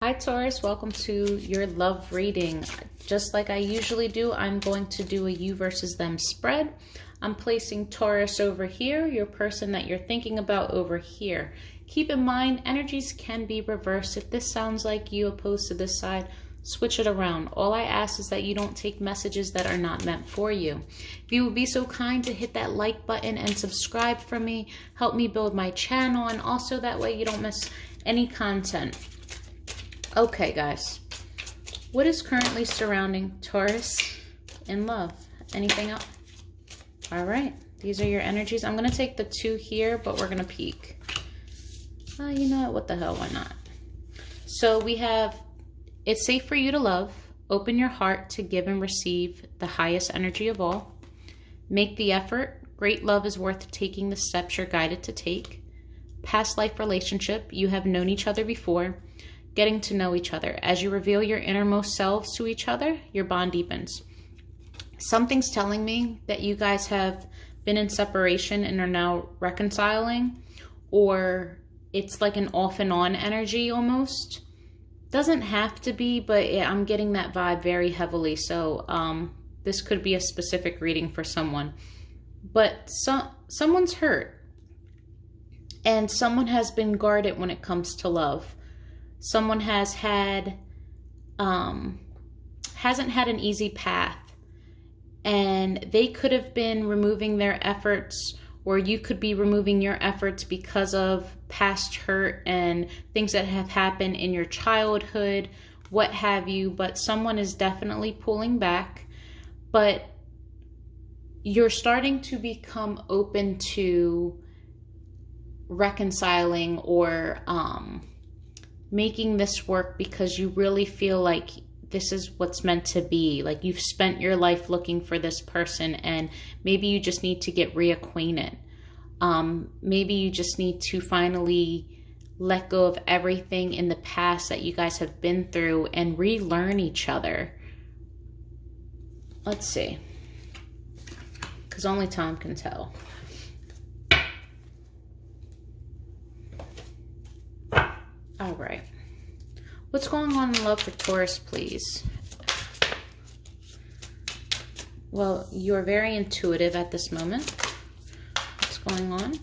Hi Taurus, welcome to your love reading. Just like I usually do, I'm going to do a you versus them spread. I'm placing Taurus over here, your person that you're thinking about over here. Keep in mind, energies can be reversed. If this sounds like you opposed to this side, switch it around. All I ask is that you don't take messages that are not meant for you. If you would be so kind to hit that like button and subscribe for me, help me build my channel, and also that way you don't miss any content. Okay, guys, what is currently surrounding Taurus in love? Anything else? All right, these are your energies. I'm going to take the two here, but we're going to peek. You know what the hell, why not? So we have, it's safe for you to love. Open your heart to give and receive the highest energy of all. Make the effort. Great love is worth taking the steps you're guided to take. Past life relationship, you have known each other before. Getting to know each other. As you reveal your innermost selves to each other, your bond deepens. Something's telling me that you guys have been in separation and are now reconciling, or it's like an off and on energy almost. Doesn't have to be, but I'm getting that vibe very heavily. So this could be a specific reading for someone. But someone's hurt. And someone has been guarded when it comes to love. Someone has had, hasn't had an easy path, and they could have been removing their efforts, or you could be removing your efforts because of past hurt and things that have happened in your childhood, what have you, but someone is definitely pulling back, but you're starting to become open to reconciling or, making this work because you really feel like this is what's meant to be. Like you've spent your life looking for this person and maybe you just need to get reacquainted. Maybe you just need to finally let go of everything in the past that you guys have been through and relearn each other. Let's see. Because only time can tell. All right. What's going on in love for Taurus, please? Well, you're very intuitive at this moment. What's going on?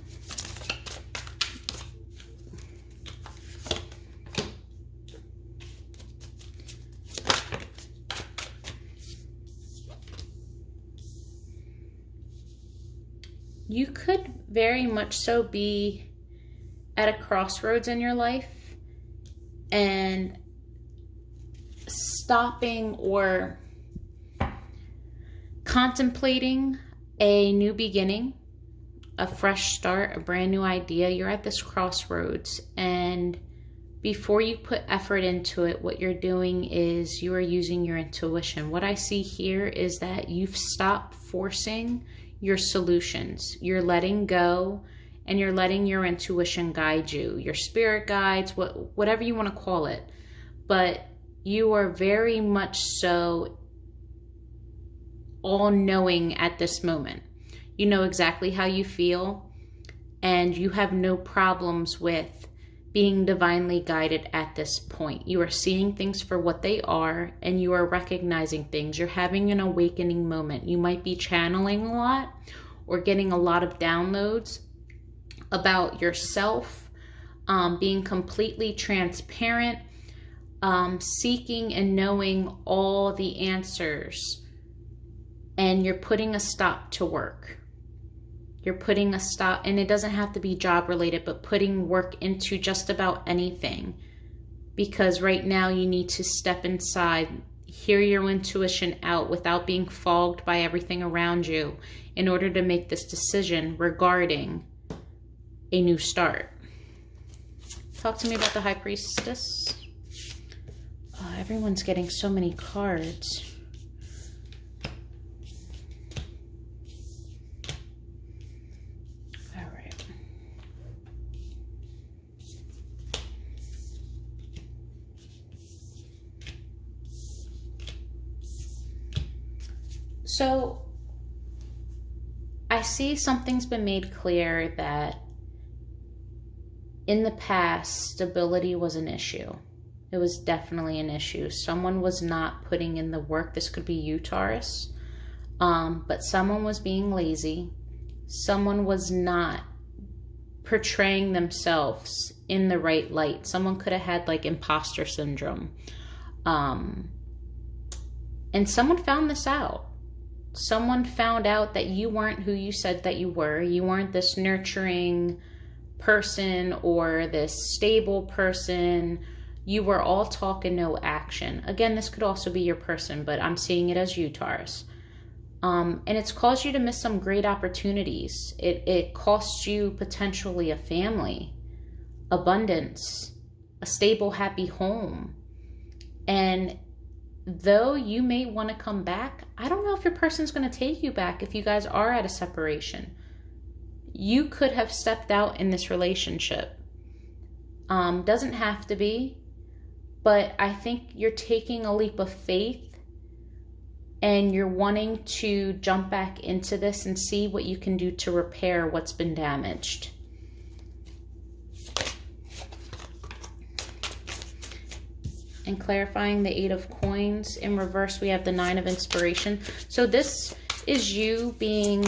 You could very much so be at a crossroads in your life and stopping or contemplating a new beginning, a fresh start, a brand new idea. You're at this crossroads, and before you put effort into it, what you're doing is you are using your intuition. What I see here is that you've stopped forcing your solutions. You're letting go and you're letting your intuition guide you, your spirit guides, whatever you want to call it. But you are very much so all-knowing at this moment. You know exactly how you feel, and you have no problems with being divinely guided at this point. You are seeing things for what they are, and you are recognizing things. You're having an awakening moment. You might be channeling a lot or getting a lot of downloads about yourself, being completely transparent, seeking and knowing all the answers, and you're putting a stop to work. You're putting a stop, and it doesn't have to be job related, but putting work into just about anything, because right now you need to step inside, hear your intuition out without being fogged by everything around you in order to make this decision regarding a new start. Talk to me about the High Priestess. Oh, everyone's getting so many cards. All right. So I see something's been made clear that in the past, stability was an issue. It was definitely an issue. Someone was not putting in the work. This could be you, Taurus. But someone was being lazy. Someone was not portraying themselves in the right light. Someone could have had like imposter syndrome. And someone found this out. Someone found out that you weren't who you said that you were. You weren't this nurturing person or this stable person. You were all talk and no action. Again, this could also be your person, but I'm seeing it as you, Taurus. And it's caused you to miss some great opportunities. It costs you potentially a family, abundance, a stable, happy home. And though you may want to come back, I don't know if your person's going to take you back if you guys are at a separation. You could have stepped out in this relationship. Doesn't have to be, but I think you're taking a leap of faith and you're wanting to jump back into this and see what you can do to repair what's been damaged. And clarifying the 8 of coins. In reverse, we have the 9 of inspiration. So this is you being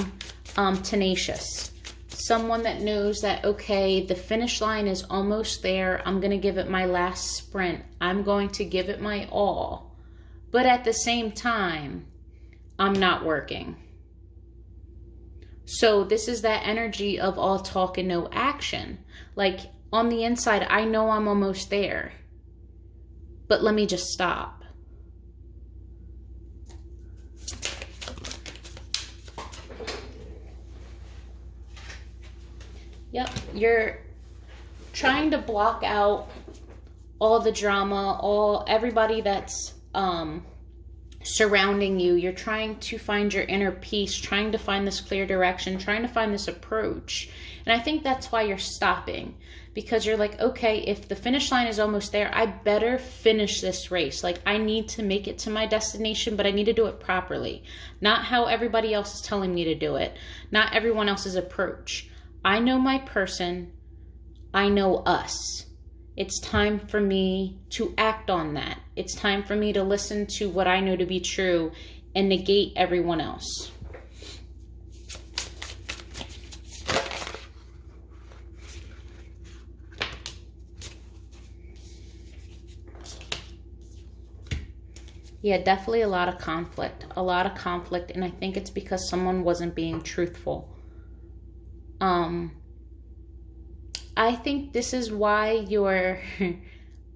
tenacious. Someone that knows that, okay, the finish line is almost there. I'm going to give it my last sprint. I'm going to give it my all. But at the same time, I'm not working. So this is that energy of all talk and no action. Like on the inside, I know I'm almost there, but let me just stop. Yep, you're trying to block out all the drama, everybody that's surrounding you. You're trying to find your inner peace, trying to find this clear direction, trying to find this approach. And I think that's why you're stopping, because you're like, okay, if the finish line is almost there, I better finish this race. Like I need to make it to my destination, but I need to do it properly. Not how everybody else is telling me to do it. Not everyone else's approach. I know my person. I know us. It's time for me to act on that. It's time for me to listen to what I know to be true and negate everyone else. Yeah, definitely a lot of conflict. A lot of conflict, and I think it's because someone wasn't being truthful. I think this is why you're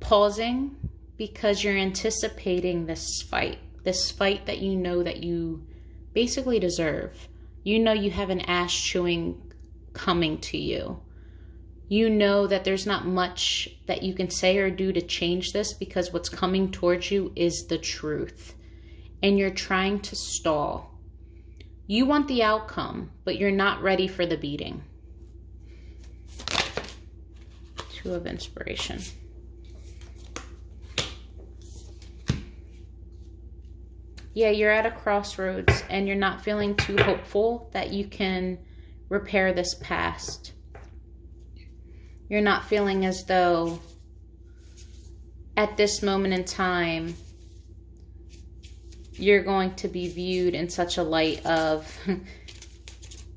pausing, because you're anticipating this fight that you know that you basically deserve. You know you have an ass chewing coming to you. You know that there's not much that you can say or do to change this, because what's coming towards you is the truth. And you're trying to stall. You want the outcome, but you're not ready for the beating. 2 of inspiration. Yeah, you're at a crossroads and you're not feeling too hopeful that you can repair this past. You're not feeling as though at this moment in time you're going to be viewed in such a light of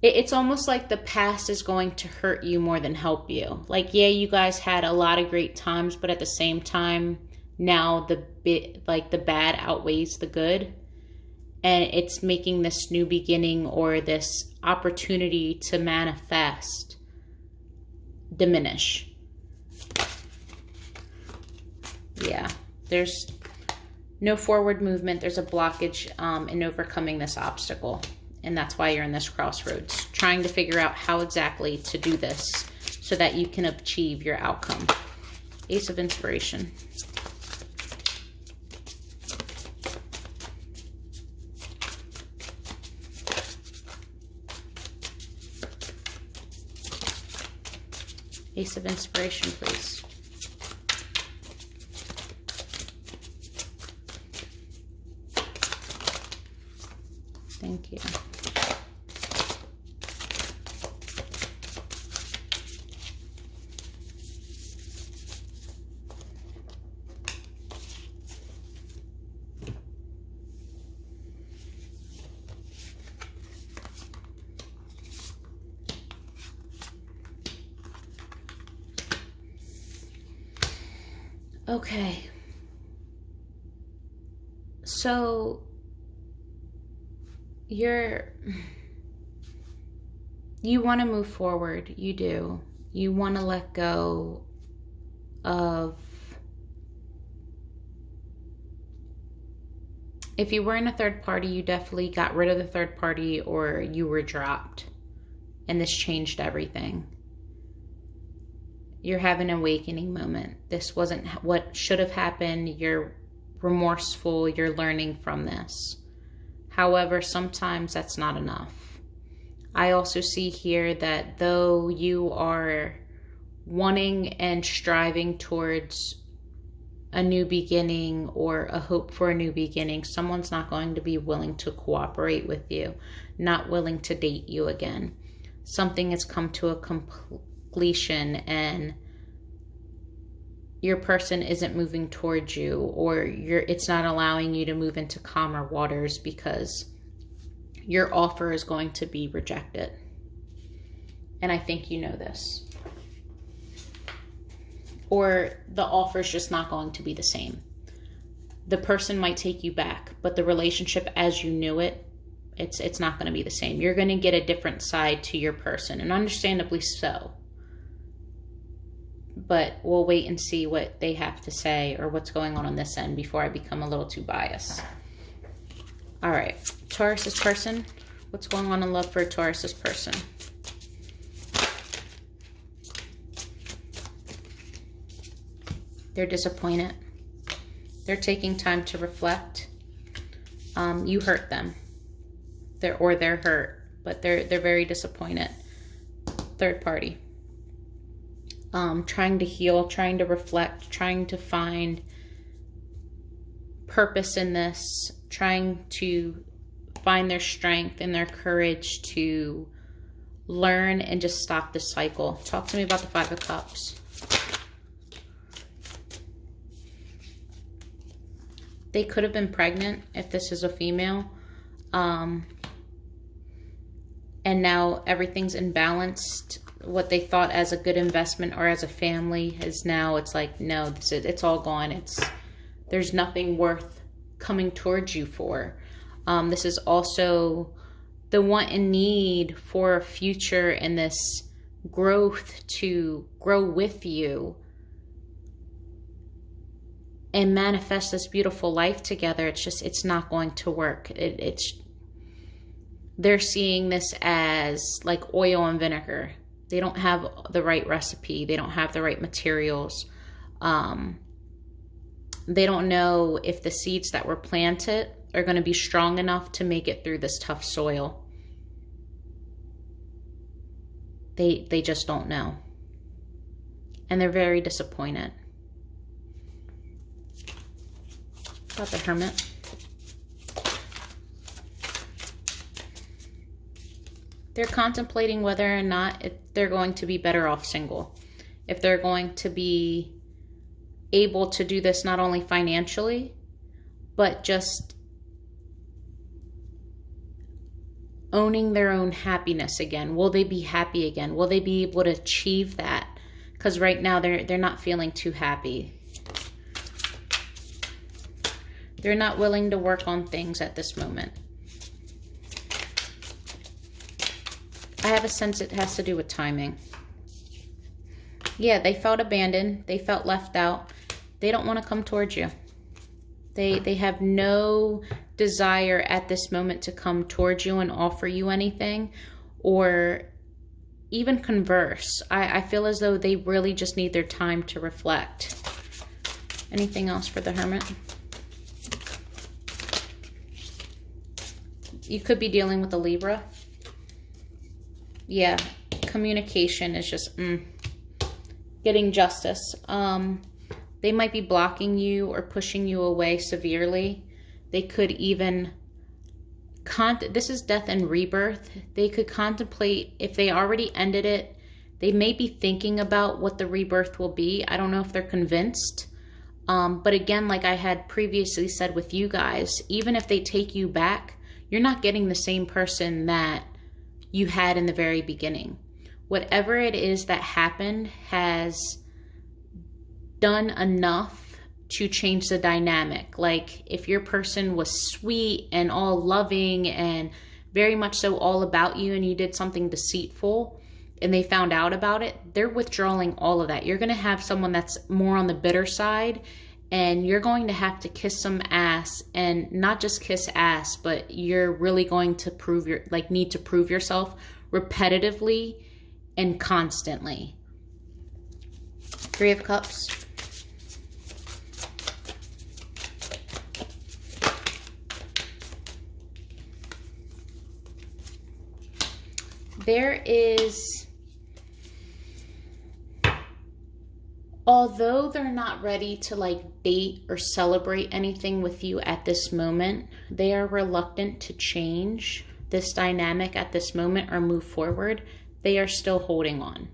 it's almost like the past is going to hurt you more than help you. Like, yeah, you guys had a lot of great times, but at the same time, now the bad outweighs the good. And it's making this new beginning or this opportunity to manifest diminish. Yeah, there's no forward movement. There's a blockage in overcoming this obstacle. And that's why you're in this crossroads, trying to figure out how exactly to do this so that you can achieve your outcome. Ace of inspiration. Ace of inspiration, please. Thank you. Okay. So you want to move forward. You do. You want to let go of, if you were in a third party, you definitely got rid of the third party, or you were dropped, and this changed everything. You're having an awakening moment. This wasn't what should have happened. You're remorseful. You're learning from this. However, sometimes that's not enough. I also see here that though you are wanting and striving towards a new beginning or a hope for a new beginning, someone's not going to be willing to cooperate with you, not willing to date you again. Something has come to a completion and your person isn't moving towards you, or it's not allowing you to move into calmer waters because your offer is going to be rejected. And I think you know this. Or the offer is just not going to be the same. The person might take you back, but the relationship as you knew it, it's not going to be the same. You're going to get a different side to your person, and understandably so. But we'll wait and see what they have to say or what's going on this end before I become a little too biased. All right, Taurus's person. What's going on in love for Taurus's person? They're disappointed. They're taking time to reflect. You hurt them. They're hurt, but they're very disappointed. Third party. Trying to heal, trying to reflect, trying to find purpose in this, trying to find their strength and their courage to learn and just stop the cycle. Talk to me about the Five of Cups. They could have been pregnant if this is a female. And now everything's imbalanced. What they thought as a good investment or as a family is now, it's like, no, it's all gone. There's nothing worth coming towards you for. This is also the want and need for a future and this growth to grow with you and manifest this beautiful life together. It's not going to work. They're seeing this as like oil and vinegar. They don't have the right recipe. They don't have the right materials. They don't know if the seeds that were planted are going to be strong enough to make it through this tough soil. They just don't know. And they're very disappointed. About the Hermit. They're contemplating whether or not they're going to be better off single. If they're going to be able to do this not only financially, but just owning their own happiness again. Will they be happy again? Will they be able to achieve that? Because right now they're not feeling too happy. They're not willing to work on things at this moment. I have a sense it has to do with timing. Yeah, they felt abandoned. They felt left out. They don't want to come towards you. They have no desire at this moment to come towards you and offer you anything or even converse. I feel as though they really just need their time to reflect. Anything else for the Hermit? You could be dealing with a Libra. Yeah, communication is just getting justice. They might be blocking you or pushing you away severely. They could even, this is death and rebirth. They could contemplate, if they already ended it, they may be thinking about what the rebirth will be. I don't know if they're convinced. But again, like I had previously said with you guys, even if they take you back, you're not getting the same person that you had in the very beginning. Whatever it is that happened has done enough to change the dynamic. Like if your person was sweet and all loving and very much so all about you, and you did something deceitful and they found out about it, they're withdrawing all of that. You're going to have someone that's more on the bitter side, and you're going to have to kiss some ass, and not just kiss ass, but you're really going to need to prove yourself repetitively and constantly. Three of Cups. There is, although they're not ready to like date or celebrate anything with you at this moment, they are reluctant to change this dynamic at this moment or move forward. They are still holding on.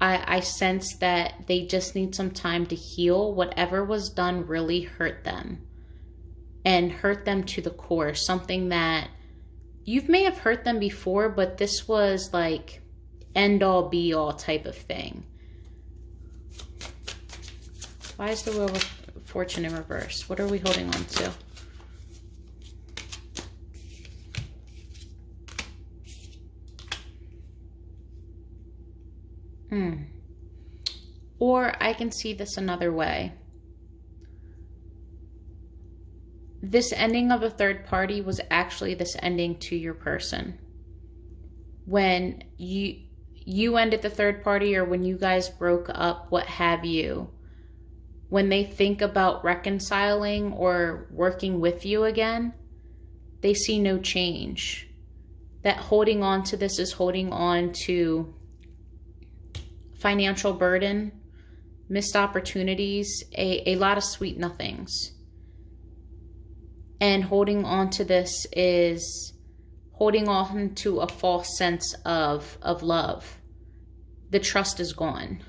I sense that they just need some time to heal. Whatever was done really hurt them, and hurt them to the core. Something that you may have hurt them before, but this was like end all be all type of thing. Why is the Wheel of Fortune in reverse? What are we holding on to? Or I can see this another way. This ending of a third party was actually this ending to your person. When you ended the third party, or when you guys broke up, what have you, when they think about reconciling or working with you again, they see no change. That holding on to this is holding on to financial burden, missed opportunities, a lot of sweet nothings. And holding on to this is holding on to a false sense of love. The trust is gone.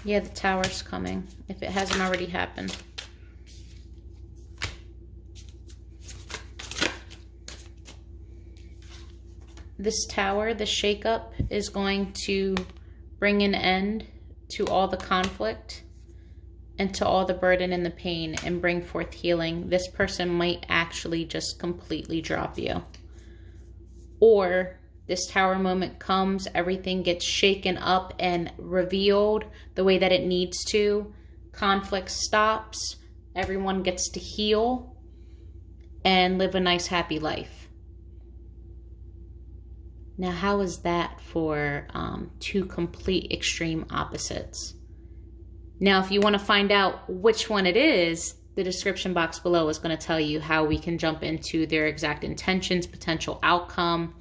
Yeah, the Tower's coming, if it hasn't already happened. This Tower, the shakeup, is going to bring an end to all the conflict and to all the burden and the pain, and bring forth healing. This person might actually just completely drop you. Or this Tower moment comes, everything gets shaken up and revealed the way that it needs to. Conflict stops, everyone gets to heal and live a nice, happy life. Now, how is that for two complete extreme opposites? Now, if you want to find out which one it is, the description box below is going to tell you how we can jump into their exact intentions, potential outcome.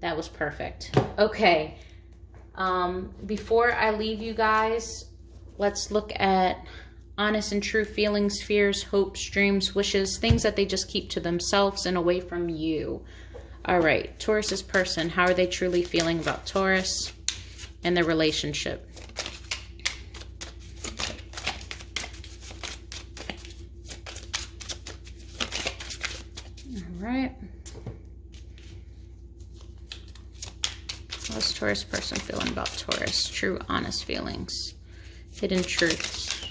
That was perfect. Okay. Before I leave you guys, let's look at honest and true feelings, fears, hopes, dreams, wishes, things that they just keep to themselves and away from you. All right, Taurus's person, how are they truly feeling about Taurus and their relationship? All right. How's Taurus person feeling about Taurus? True, honest feelings, hidden truths.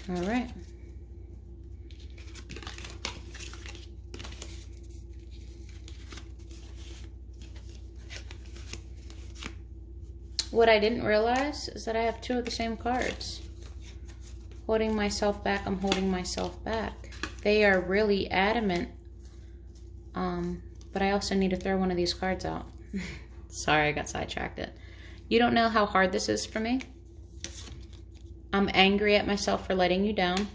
All right. What I didn't realize is that I have two of the same cards. Holding myself back, I'm holding myself back. They are really adamant. But I also need to throw one of these cards out. Sorry, I got sidetracked. You don't know how hard this is for me. I'm angry at myself for letting you down.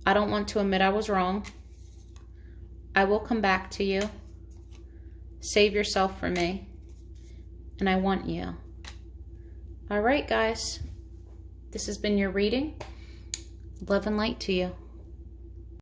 I don't want to admit I was wrong. I will come back to you. Save yourself for me. And I want you. All right, guys. This has been your reading. Love and light to you.